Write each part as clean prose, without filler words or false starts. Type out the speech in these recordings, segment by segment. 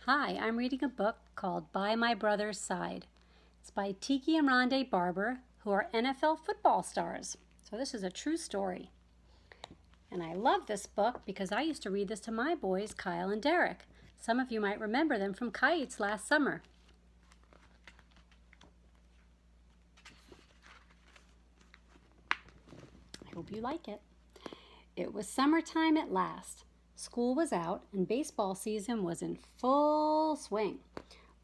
Hi, I'm reading a book called By My Brother's Side. It's by Tiki and Rondé Barber, who are NFL football stars. So this is a true story. And I love this book because I used to read this to my boys, Kyle and Derek. Some of you might remember them from Kites last summer. I hope you like it. It was summertime at last. School was out and baseball season was in full swing.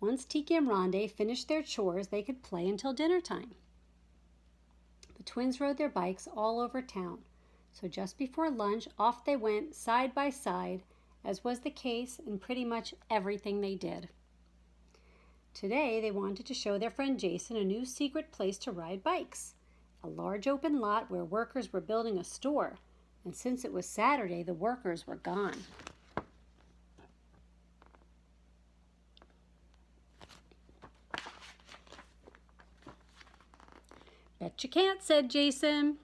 Once Tiki and Rondé finished their chores, they could play until dinner time. The twins rode their bikes all over town. So just before lunch, off they went side by side, as was the case in pretty much everything they did. Today, they wanted to show their friend Jason a new secret place to ride bikes, a large open lot where workers were building a store. And since it was Saturday, the workers were gone. Bet you can't, said Jason.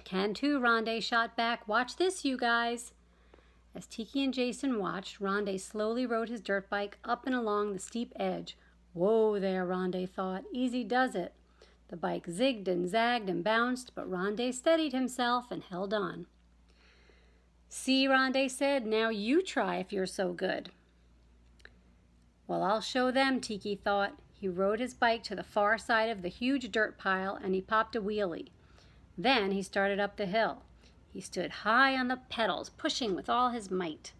Can too, Rondé shot back. Watch this, you guys. As Tiki and Jason watched, Rondé slowly rode his dirt bike up and along the steep edge. Whoa there, Rondé thought. Easy does it. The bike zigged and zagged and bounced, but Rondé steadied himself and held on. See, Rondé said, now you try if you're so good. Well, I'll show them, Tiki thought. He rode his bike to the far side of the huge dirt pile and he popped a wheelie. Then he started up the hill. He stood high on the pedals, pushing with all his might.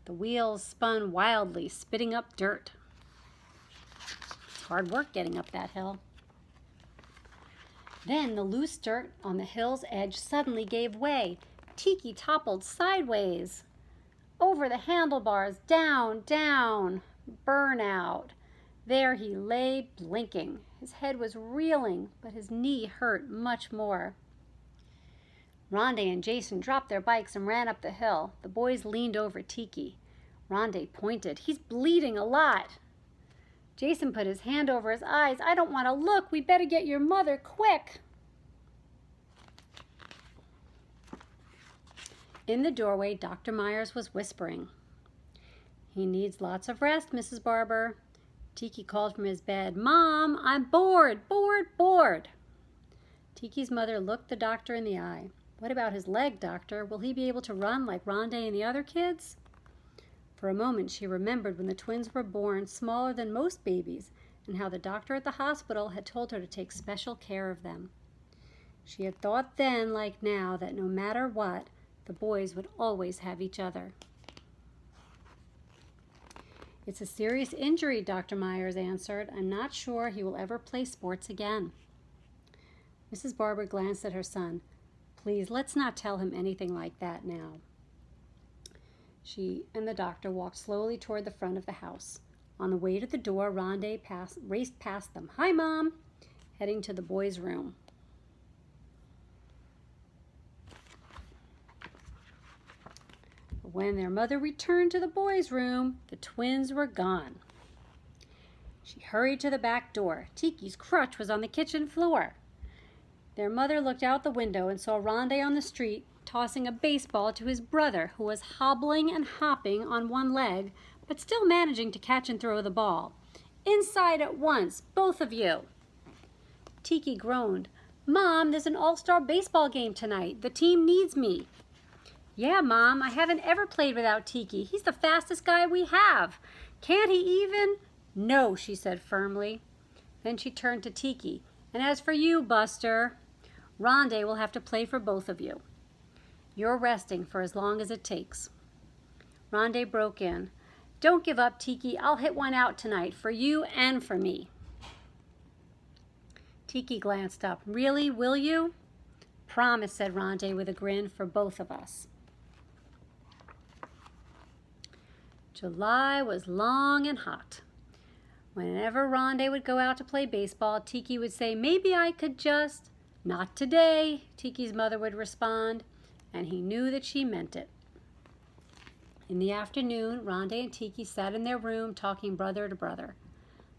The wheels spun wildly, spitting up dirt. It's hard work getting up that hill. Then the loose dirt on the hill's edge suddenly gave way. Tiki toppled sideways. Over the handlebars, down, down, burnout. There he lay, blinking. His head was reeling, but his knee hurt much more. Rondé and Jason dropped their bikes and ran up the hill. The boys leaned over Tiki. Rondé pointed. He's bleeding a lot. Jason put his hand over his eyes. I don't want to look. We better get your mother quick. In the doorway, Dr. Myers was whispering. He needs lots of rest, Mrs. Barber. Tiki called from his bed. Mom, I'm bored, bored, bored. Tiki's mother looked the doctor in the eye. What about his leg, doctor? Will he be able to run like Rondé and the other kids? For a moment, she remembered when the twins were born, smaller than most babies, and how the doctor at the hospital had told her to take special care of them. She had thought then, like now, that no matter what, the boys would always have each other. It's a serious injury, Dr. Myers answered. I'm not sure he will ever play sports again. Mrs. Barber glanced at her son. Please, let's not tell him anything like that now. She and the doctor walked slowly toward the front of the house. On the way to the door, Rondé raced past them. Hi, Mom, heading to the boys' room. When their mother returned to the boys' room, the twins were gone. She hurried to the back door. Tiki's crutch was on the kitchen floor. Their mother looked out the window and saw Rondé on the street tossing a baseball to his brother, who was hobbling and hopping on one leg, but still managing to catch and throw the ball. Inside at once, both of you. Tiki groaned. Mom, there's an all-star baseball game tonight. The team needs me. Yeah, Mom, I haven't ever played without Tiki. He's the fastest guy we have. Can't he even? No, she said firmly. Then she turned to Tiki. And as for you, Buster, Rondé will have to play for both of you. You're resting for as long as it takes. Rondé broke in. Don't give up, Tiki. I'll hit one out tonight for you and for me. Tiki glanced up. Really, will you? Promise, said Rondé with a grin, for both of us. July was long and hot. Whenever Rondé would go out to play baseball, Tiki would say, maybe I could just... Not today, Tiki's mother would respond, and he knew that she meant it. In the afternoon, Rondé and Tiki sat in their room talking brother to brother.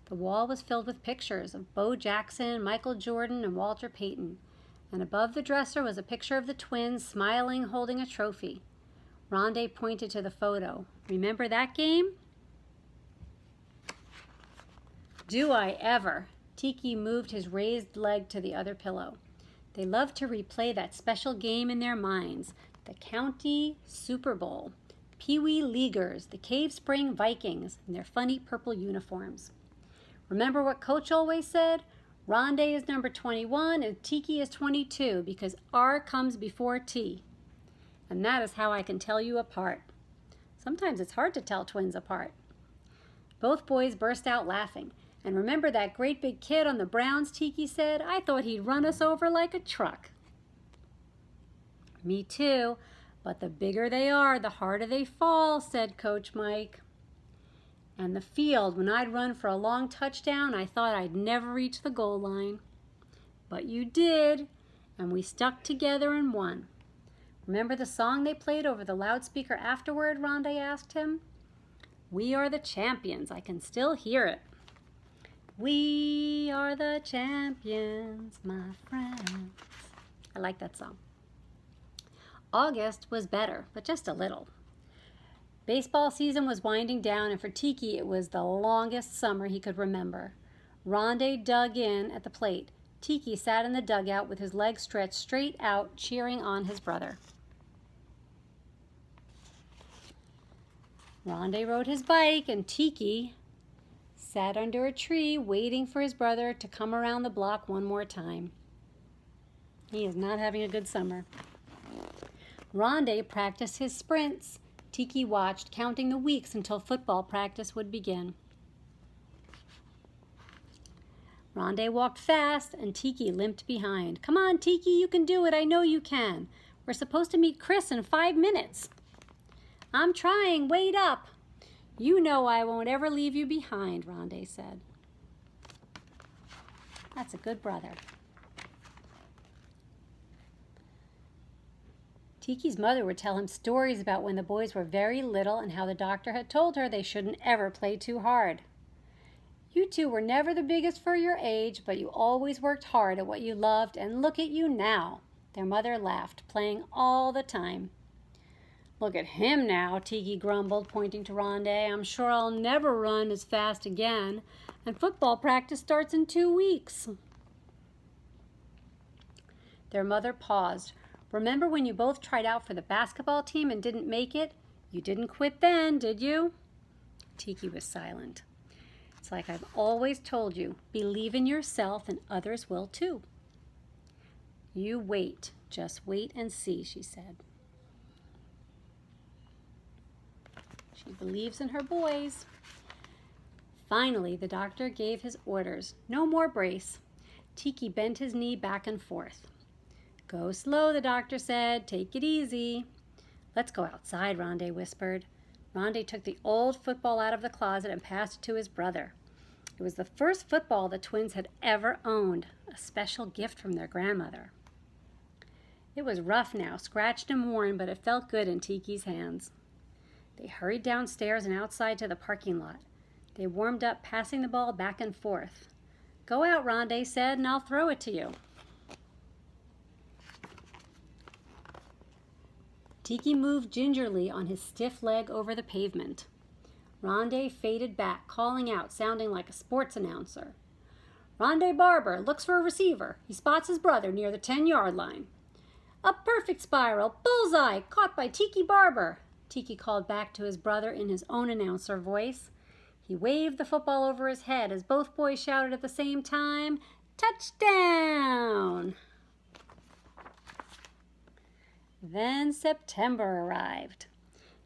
The wall was filled with pictures of Bo Jackson, Michael Jordan, and Walter Payton, and above the dresser was a picture of the twins smiling, holding a trophy. Rondé pointed to the photo. Remember that game? Do I ever? Tiki moved his raised leg to the other pillow. They loved to replay that special game in their minds, the County Super Bowl, Pee Wee Leaguers, the Cave Spring Vikings, in their funny purple uniforms. Remember what Coach always said? Rondé is number 21 and Tiki is 22 because R comes before T. And that is how I can tell you apart. Sometimes it's hard to tell twins apart. Both boys burst out laughing. And remember that great big kid on the Browns, Tiki said? I thought he'd run us over like a truck. Me too, but the bigger they are, the harder they fall, said Coach Mike. And the field, when I'd run for a long touchdown, I thought I'd never reach the goal line. But you did, and we stuck together and won. Remember the song they played over the loudspeaker afterward, Rondé asked him? We are the champions. I can still hear it. We are the champions, my friends. I like that song. August was better, but just a little. Baseball season was winding down, and for Tiki, it was the longest summer he could remember. Rondé dug in at the plate. Tiki sat in the dugout with his legs stretched straight out, cheering on his brother. Rondé rode his bike, and Tiki sat under a tree waiting for his brother to come around the block one more time. He is not having a good summer. Rondé practiced his sprints. Tiki watched, counting the weeks until football practice would begin. Rondé walked fast, and Tiki limped behind. Come on, Tiki, you can do it. I know you can. We're supposed to meet Chris in 5 minutes. I'm trying. Wait up. You know I won't ever leave you behind, Rondé said. That's a good brother. Tiki's mother would tell him stories about when the boys were very little and how the doctor had told her they shouldn't ever play too hard. You two were never the biggest for your age, but you always worked hard at what you loved, and look at you now. Their mother laughed, playing all the time. Look at him now, Tiki grumbled, pointing to Rondé. I'm sure I'll never run as fast again, and football practice starts in 2 weeks. Their mother paused. Remember when you both tried out for the basketball team and didn't make it? You didn't quit then, did you? Tiki was silent. It's like I've always told you, believe in yourself and others will too. You wait, just wait and see, she said. She believes in her boys. Finally, the doctor gave his orders. No more brace. Tiki bent his knee back and forth. Go slow, the doctor said. Take it easy. Let's go outside, Rondé whispered. Rondé took the old football out of the closet and passed it to his brother. It was the first football the twins had ever owned, a special gift from their grandmother. It was rough now, scratched and worn, but it felt good in Tiki's hands. They hurried downstairs and outside to the parking lot. They warmed up, passing the ball back and forth. Go out, Rondé said, and I'll throw it to you. Tiki moved gingerly on his stiff leg over the pavement. Rondé faded back, calling out, sounding like a sports announcer. Rondé Barber looks for a receiver. He spots his brother near the 10-yard line. A perfect spiral, bullseye, caught by Tiki Barber, Tiki called back to his brother in his own announcer voice. He waved the football over his head as both boys shouted at the same time, touchdown! Then September arrived.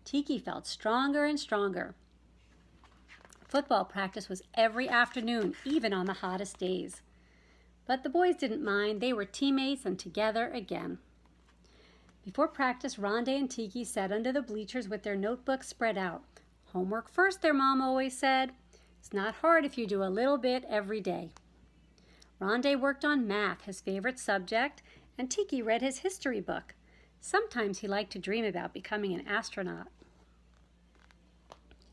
Tiki felt stronger and stronger. Football practice was every afternoon, even on the hottest days. But the boys didn't mind. They were teammates and together again. Before practice, Rondé and Tiki sat under the bleachers with their notebooks spread out. Homework first, their mom always said. It's not hard if you do a little bit every day. Rondé worked on math, his favorite subject, and Tiki read his history book. Sometimes he liked to dream about becoming an astronaut.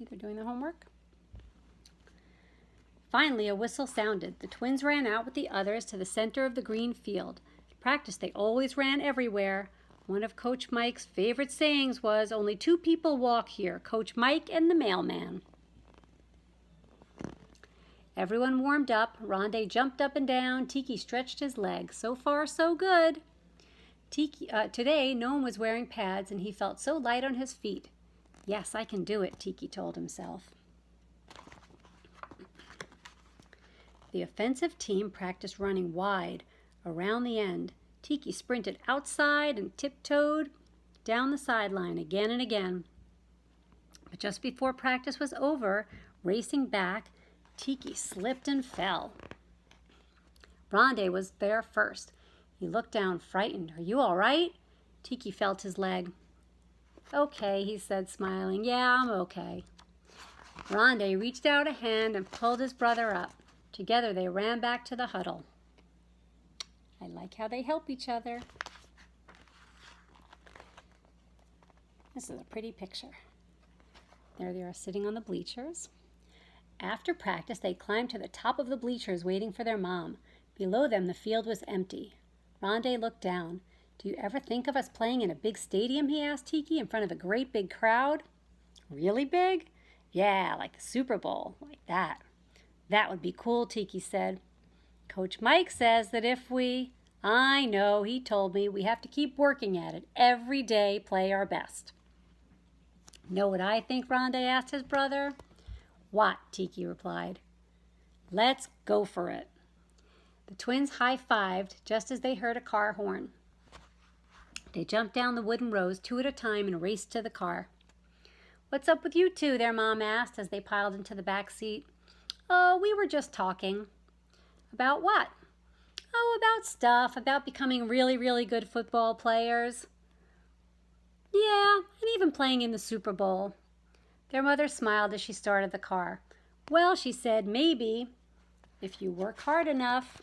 They're doing the homework. Finally, a whistle sounded. The twins ran out with the others to the center of the green field. At practice, they always ran everywhere. One of Coach Mike's favorite sayings was, only 2 people walk here, Coach Mike and the mailman. Everyone warmed up. Rondé jumped up and down. Tiki stretched his legs. So far, so good. Today, no one was wearing pads, and he felt so light on his feet. Yes, I can do it, Tiki told himself. The offensive team practiced running wide around the end. Tiki sprinted outside and tiptoed down the sideline again and again. But just before practice was over, racing back, Tiki slipped and fell. Rondé was there first. He looked down, frightened. Are you all right? Tiki felt his leg. Okay, he said, smiling. Yeah, I'm okay. Rondé reached out a hand and pulled his brother up. Together they ran back to the huddle. I like how they help each other. This is a pretty picture. There they are sitting on the bleachers. After practice, they climbed to the top of the bleachers waiting for their mom. Below them, the field was empty. Rondé looked down. Do you ever think of us playing in a big stadium, he asked Tiki, in front of a great big crowd? Really big? Yeah, like the Super Bowl, like that. That would be cool, Tiki said. Coach Mike says that if we... I know, he told me, we have to keep working at it. Every day, play our best. Know what I think? Rondé asked his brother. What? Tiki replied. Let's go for it. The twins high-fived just as they heard a car horn. They jumped down the wooden rows 2 at a time and raced to the car. What's up with you two? Their mom asked as they piled into the back seat. Oh, we were just talking. About what? Oh, about stuff, about becoming really, really good football players. Yeah, and even playing in the Super Bowl. Their mother smiled as she started the car. Well, she said, maybe, if you work hard enough.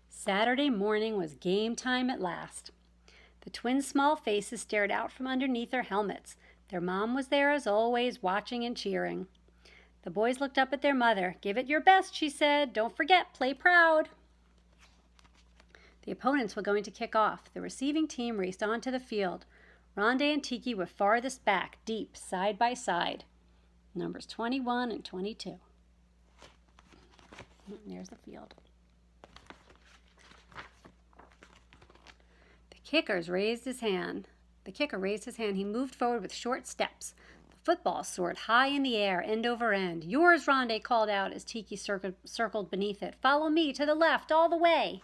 Saturday morning was game time at last. The twins' small faces stared out from underneath their helmets. Their mom was there as always, watching and cheering. The boys looked up at their mother. Give it your best, she said. Don't forget, play proud. The opponents were going to kick off. The receiving team raced onto the field. Rondé and Tiki were farthest back, deep, side by side. Numbers 21 and 22. And there's the field. The kicker raised his hand. He moved forward with short steps. The football soared high in the air, end over end. Yours, Rondé called out as Tiki circled beneath it. Follow me to the left, all the way.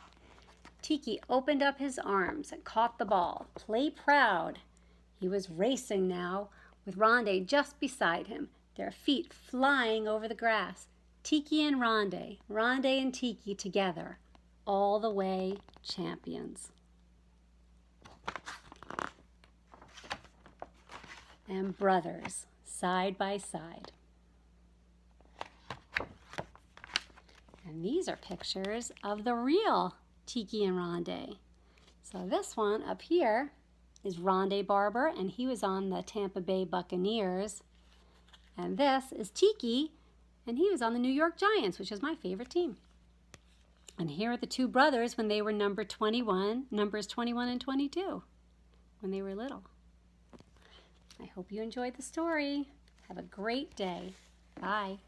Tiki opened up his arms and caught the ball. Play proud. He was racing now, with Rondé just beside him, their feet flying over the grass. Tiki and Rondé and Tiki together, all the way champions. And brothers, side by side. And these are pictures of the real Tiki and Rondé. So this one up here is Rondé Barber, and he was on the Tampa Bay Buccaneers. And this is Tiki, and he was on the New York Giants, which is my favorite team. And here are the two brothers when they were numbers 21 and 22, when they were little. I hope you enjoyed the story. Have a great day. Bye.